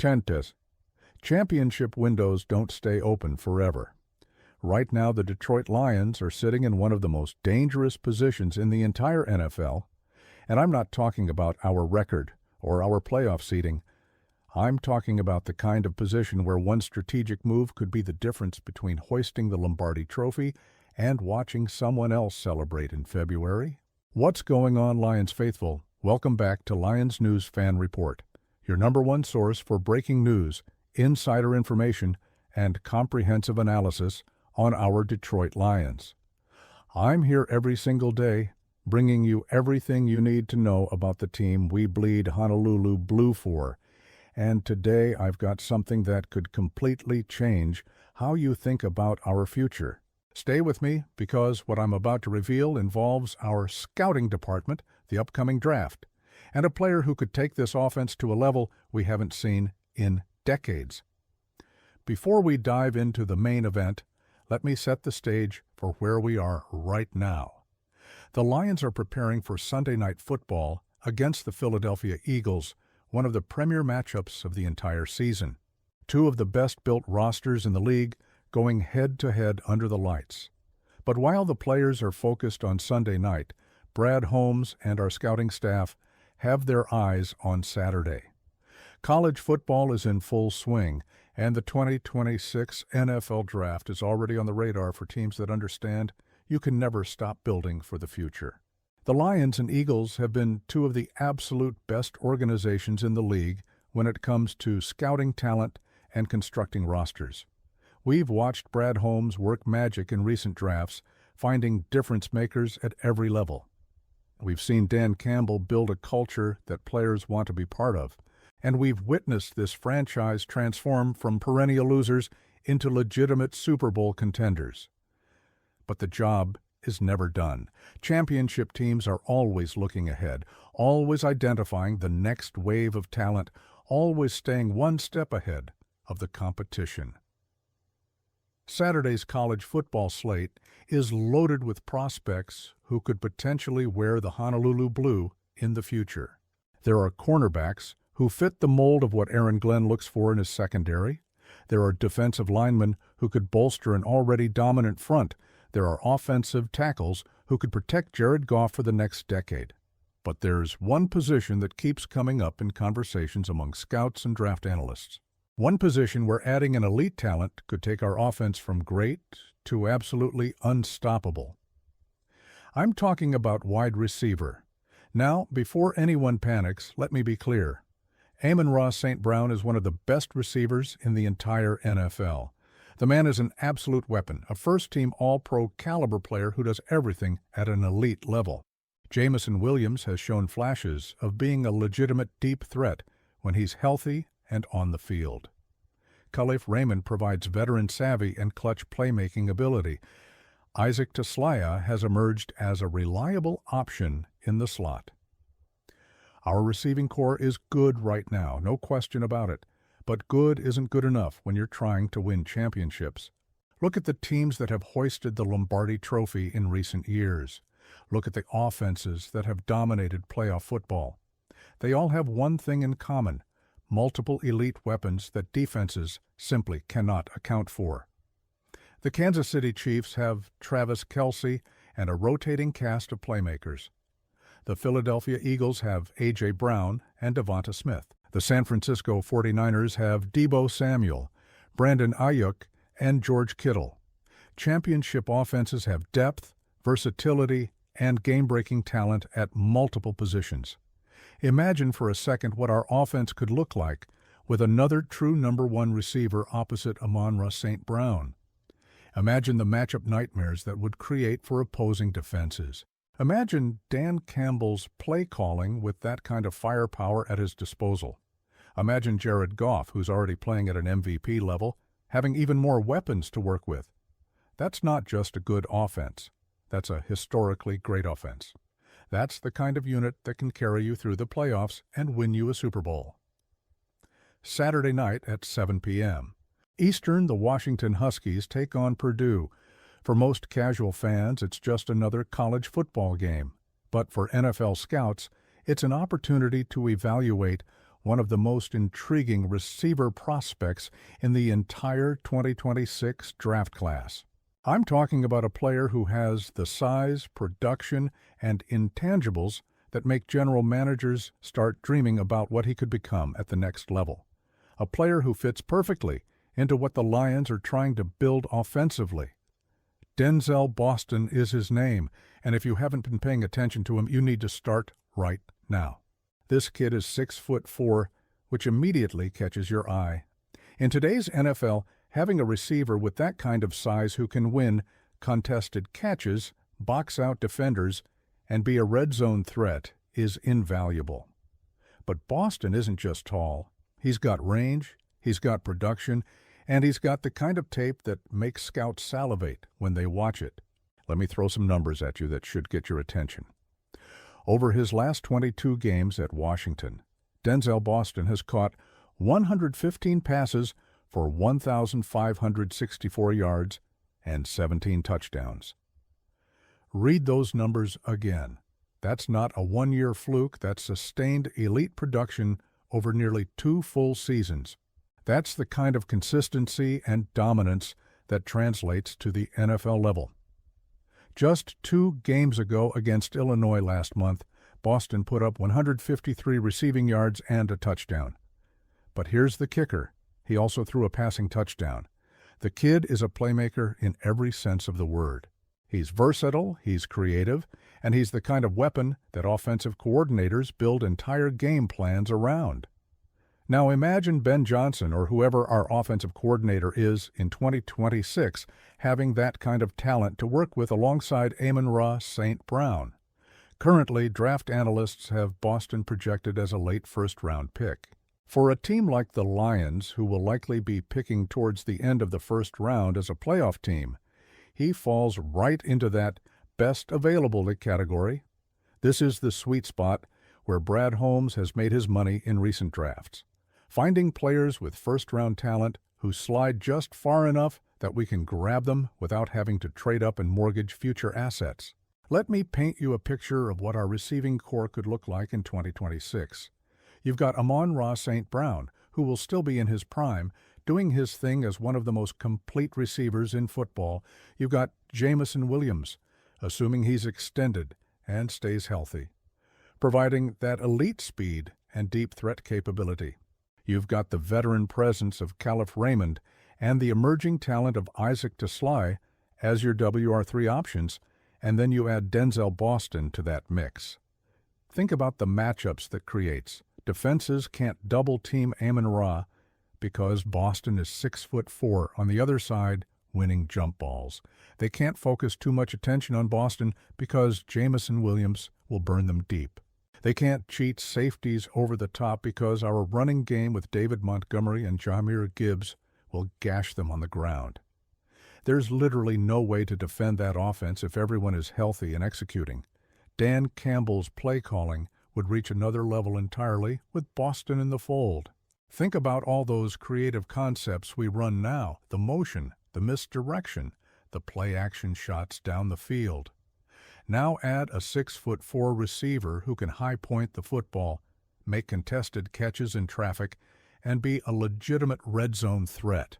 contentes. Championship windows don't stay open forever. Right now, the Detroit Lions are sitting in one of the most dangerous positions in the entire NFL, and I'm not talking about our record or our playoff seeding. I'm talking about the kind of position where one strategic move could be the difference between hoisting the Lombardi Trophy and watching someone else celebrate in February. What's going on, Lions faithful? Welcome back to Lions News Fan Report, your number one source for breaking news, insider information, and comprehensive analysis on our Detroit Lions. I'm here every single day, bringing you everything you need to know about the team we bleed Honolulu blue for. And today I've got something that could completely change how you think about our future. Stay with me, because what I'm about to reveal involves our scouting department, the upcoming draft, and a player who could take this offense to a level we haven't seen in decades. Before we dive into the main event, let me set the stage for where we are right now. The Lions are preparing for Sunday Night Football against the Philadelphia Eagles, one of the premier matchups of the entire season. Two of the best-built rosters in the league going head-to-head under the lights. But while the players are focused on Sunday night, Brad Holmes and our scouting staff have their eyes on Saturday. College football is in full swing, and the 2026 NFL Draft is already on the radar for teams that understand you can never stop building for the future. The Lions and Eagles have been two of the absolute best organizations in the league when it comes to scouting talent and constructing rosters. We've watched Brad Holmes work magic in recent drafts, finding difference makers at every level. We've seen Dan Campbell build a culture that players want to be part of, and we've witnessed this franchise transform from perennial losers into legitimate Super Bowl contenders. But the job is never done. Championship teams are always looking ahead, always identifying the next wave of talent, always staying one step ahead of the competition. Saturday's college football slate is loaded with prospects who could potentially wear the Honolulu blue in the future. There are cornerbacks who fit the mold of what Aaron Glenn looks for in his secondary. There are defensive linemen who could bolster an already dominant front. There are offensive tackles who could protect Jared Goff for the next decade. But there's one position that keeps coming up in conversations among scouts and draft analysts. One position where adding an elite talent could take our offense from great to absolutely unstoppable. I'm talking about wide receiver. Now, before anyone panics, let me be clear. Amon-Ra St. Brown is one of the best receivers in the entire NFL. The man is an absolute weapon, a first-team All-Pro caliber player who does everything at an elite level. Jameson Williams has shown flashes of being a legitimate deep threat when he's healthy and on the field. Khalif Raymond provides veteran savvy and clutch playmaking ability. Isaac Taslaya has emerged as a reliable option in the slot. Our receiving core is good right now, no question about it. But good isn't good enough when you're trying to win championships. Look at the teams that have hoisted the Lombardi Trophy in recent years. Look at the offenses that have dominated playoff football. They all have one thing in common: multiple elite weapons that defenses simply cannot account for. The Kansas City Chiefs have Travis Kelce and a rotating cast of playmakers. The Philadelphia Eagles have A.J. Brown and Devonta Smith. The San Francisco 49ers have Deebo Samuel, Brandon Ayuk, and George Kittle. Championship offenses have depth, versatility, and game-breaking talent at multiple positions. Imagine for a second what our offense could look like with another true number one receiver opposite Amon-Ra St. Brown. Imagine the matchup nightmares that would create for opposing defenses. Imagine Dan Campbell's play calling with that kind of firepower at his disposal. Imagine Jared Goff, who's already playing at an MVP level, having even more weapons to work with. That's not just a good offense. That's a historically great offense. That's the kind of unit that can carry you through the playoffs and win you a Super Bowl. Saturday night at 7 p.m. Eastern, the Washington Huskies take on Purdue. For most casual fans, it's just another college football game. But for NFL scouts, it's an opportunity to evaluate one of the most intriguing receiver prospects in the entire 2026 draft class. I'm talking about a player who has the size, production, and intangibles that make general managers start dreaming about what he could become at the next level. A player who fits perfectly into what the Lions are trying to build offensively. Denzel Boston is his name, and if you haven't been paying attention to him, you need to start right now. This kid is 6'4", which immediately catches your eye. In today's NFL, having a receiver with that kind of size who can win contested catches, box out defenders, and be a red zone threat is invaluable. But Boston isn't just tall. He's got range, he's got production, and he's got the kind of tape that makes scouts salivate when they watch it. Let me throw some numbers at you that should get your attention. Over his last 22 games at Washington, Denzel Boston has caught 115 passes for 1,564 yards and 17 touchdowns. Read those numbers again. That's not a one-year fluke, that's sustained elite production over nearly 2 full seasons. That's the kind of consistency and dominance that translates to the NFL level. Just 2 games ago against Illinois last month, Boston put up 153 receiving yards and a touchdown. But here's the kicker. He also threw a passing touchdown. The kid is a playmaker in every sense of the word. He's versatile, he's creative, and he's the kind of weapon that offensive coordinators build entire game plans around. Now imagine Ben Johnson or whoever our offensive coordinator is in 2026 having that kind of talent to work with alongside Amon-Ra St. Brown. Currently, draft analysts have Boston projected as a late first-round pick. For a team like the Lions, who will likely be picking towards the end of the first round as a playoff team, he falls right into that best available category. This is the sweet spot where Brad Holmes has made his money in recent drafts. Finding players with first-round talent who slide just far enough that we can grab them without having to trade up and mortgage future assets. Let me paint you a picture of what our receiving core could look like in 2026. You've got Amon-Ra St. Brown, who will still be in his prime, doing his thing as one of the most complete receivers in football. You've got Jameson Williams, assuming he's extended and stays healthy, providing that elite speed and deep threat capability. You've got the veteran presence of Caliph Raymond and the emerging talent of Isaac Tesly as your WR3 options, and then you add Denzel Boston to that mix. Think about the matchups that creates. Defenses can't double-team Amon-Ra because Boston is 6'4" on the other side winning jump balls. They can't focus too much attention on Boston because Jameson Williams will burn them deep. They can't cheat safeties over the top because our running game with David Montgomery and Jahmyr Gibbs will gash them on the ground. There's literally no way to defend that offense if everyone is healthy and executing. Dan Campbell's play calling would reach another level entirely with Boston in the fold. Think about all those creative concepts we run now, the motion, the misdirection, the play-action shots down the field. Now add a 6'4" receiver who can high-point the football, make contested catches in traffic, and be a legitimate red zone threat.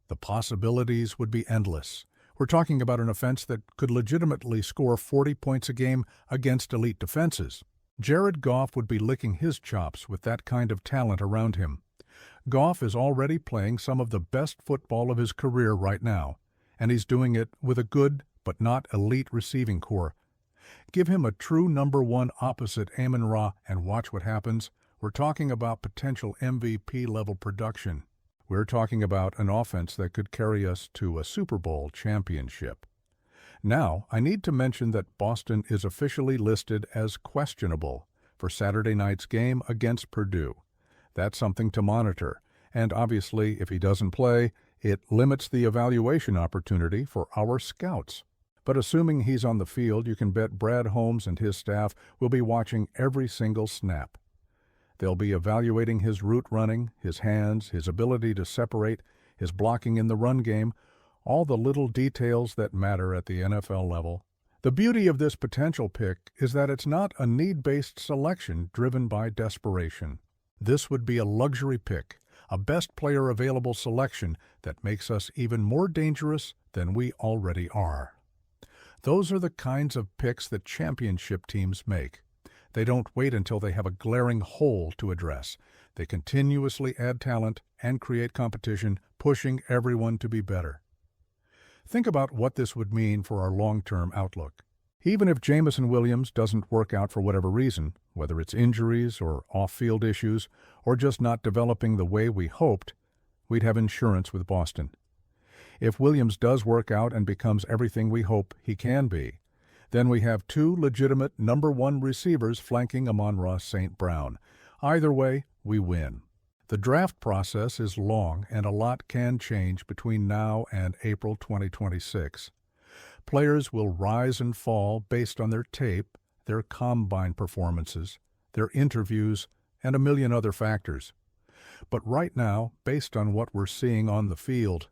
The possibilities would be endless. We're talking about an offense that could legitimately score 40 points a game against elite defenses. Jared Goff would be licking his chops with that kind of talent around him. Goff is already playing some of the best football of his career right now, and he's doing it with a good but not elite receiving core. Give him a true number 1 opposite Amon-Ra and watch what happens. We're talking about potential MVP-level production. We're talking about an offense that could carry us to a Super Bowl championship. Now, I need to mention that Boston is officially listed as questionable for Saturday night's game against Purdue. That's something to monitor, and obviously, if he doesn't play, it limits the evaluation opportunity for our scouts. But assuming he's on the field, you can bet Brad Holmes and his staff will be watching every single snap. They'll be evaluating his route running, his hands, his ability to separate, his blocking in the run game, all the little details that matter at the NFL level. The beauty of this potential pick is that it's not a need-based selection driven by desperation. This would be a luxury pick, a best player available selection that makes us even more dangerous than we already are. Those are the kinds of picks that championship teams make. They don't wait until they have a glaring hole to address. They continuously add talent and create competition, pushing everyone to be better. Think about what this would mean for our long-term outlook. Even if Jameson Williams doesn't work out for whatever reason, whether it's injuries or off-field issues or just not developing the way we hoped, we'd have insurance with Boston. If Williams does work out and becomes everything we hope he can be, then we have two legitimate number one receivers flanking Amon-Ra St. Brown. Either way, we win. The draft process is long and a lot can change between now and April 2026. Players will rise and fall based on their tape, their combine performances, their interviews, and a million other factors. But right now, based on what we're seeing on the field,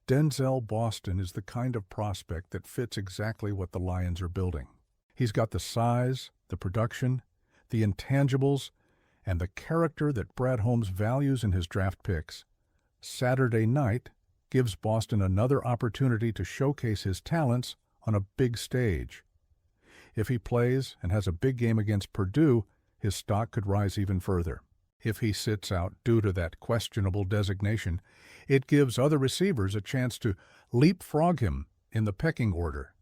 Denzel Boston is the kind of prospect that fits exactly what the Lions are building. He's got the size, the production, the intangibles, and the character that Brad Holmes values in his draft picks. Saturday night gives Boston another opportunity to showcase his talents on a big stage. If he plays and has a big game against Purdue, his stock could rise even further. If he sits out due to that questionable designation, it gives other receivers a chance to leapfrog him in the pecking order.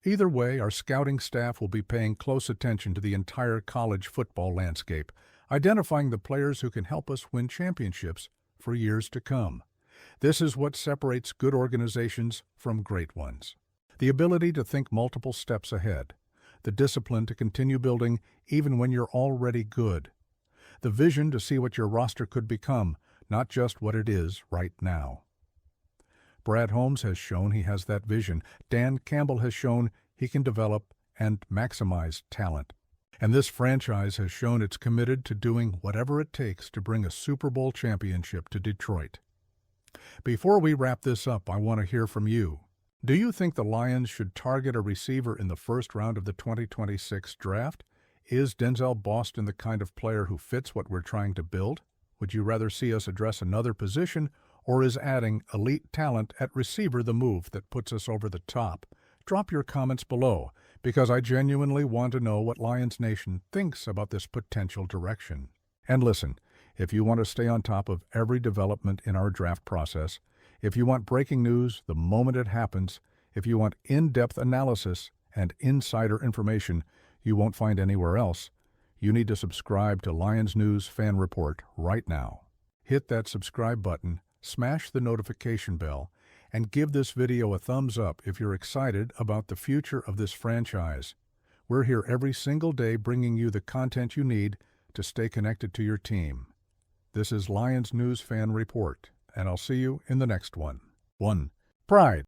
Either way, our scouting staff will be paying close attention to the entire college football landscape, identifying the players who can help us win championships for years to come. This is what separates good organizations from great ones. The ability to think multiple steps ahead, the discipline to continue building even when you're already good, the vision to see what your roster could become, not just what it is right now. Brad Holmes has shown he has that vision. Dan Campbell has shown he can develop and maximize talent. And this franchise has shown it's committed to doing whatever it takes to bring a Super Bowl championship to Detroit. Before we wrap this up, I want to hear from you. Do you think the Lions should target a receiver in the first round of the 2026 draft? Is Denzel Boston the kind of player who fits what we're trying to build? Would you rather see us address another position, or is adding elite talent at receiver the move that puts us over the top? Drop your comments below, because I genuinely want to know what Lions Nation thinks about this potential direction. And listen, if you want to stay on top of every development in our draft process, if you want breaking news the moment it happens, if you want in-depth analysis and insider information you won't find anywhere else, you need to subscribe to Lions News Fan Report right now. Hit that subscribe button, smash the notification bell, and give this video a thumbs up if you're excited about the future of this franchise. We're here every single day bringing you the content you need to stay connected to your team. This is Lions News Fan Report, and I'll see you in the next one. Pride.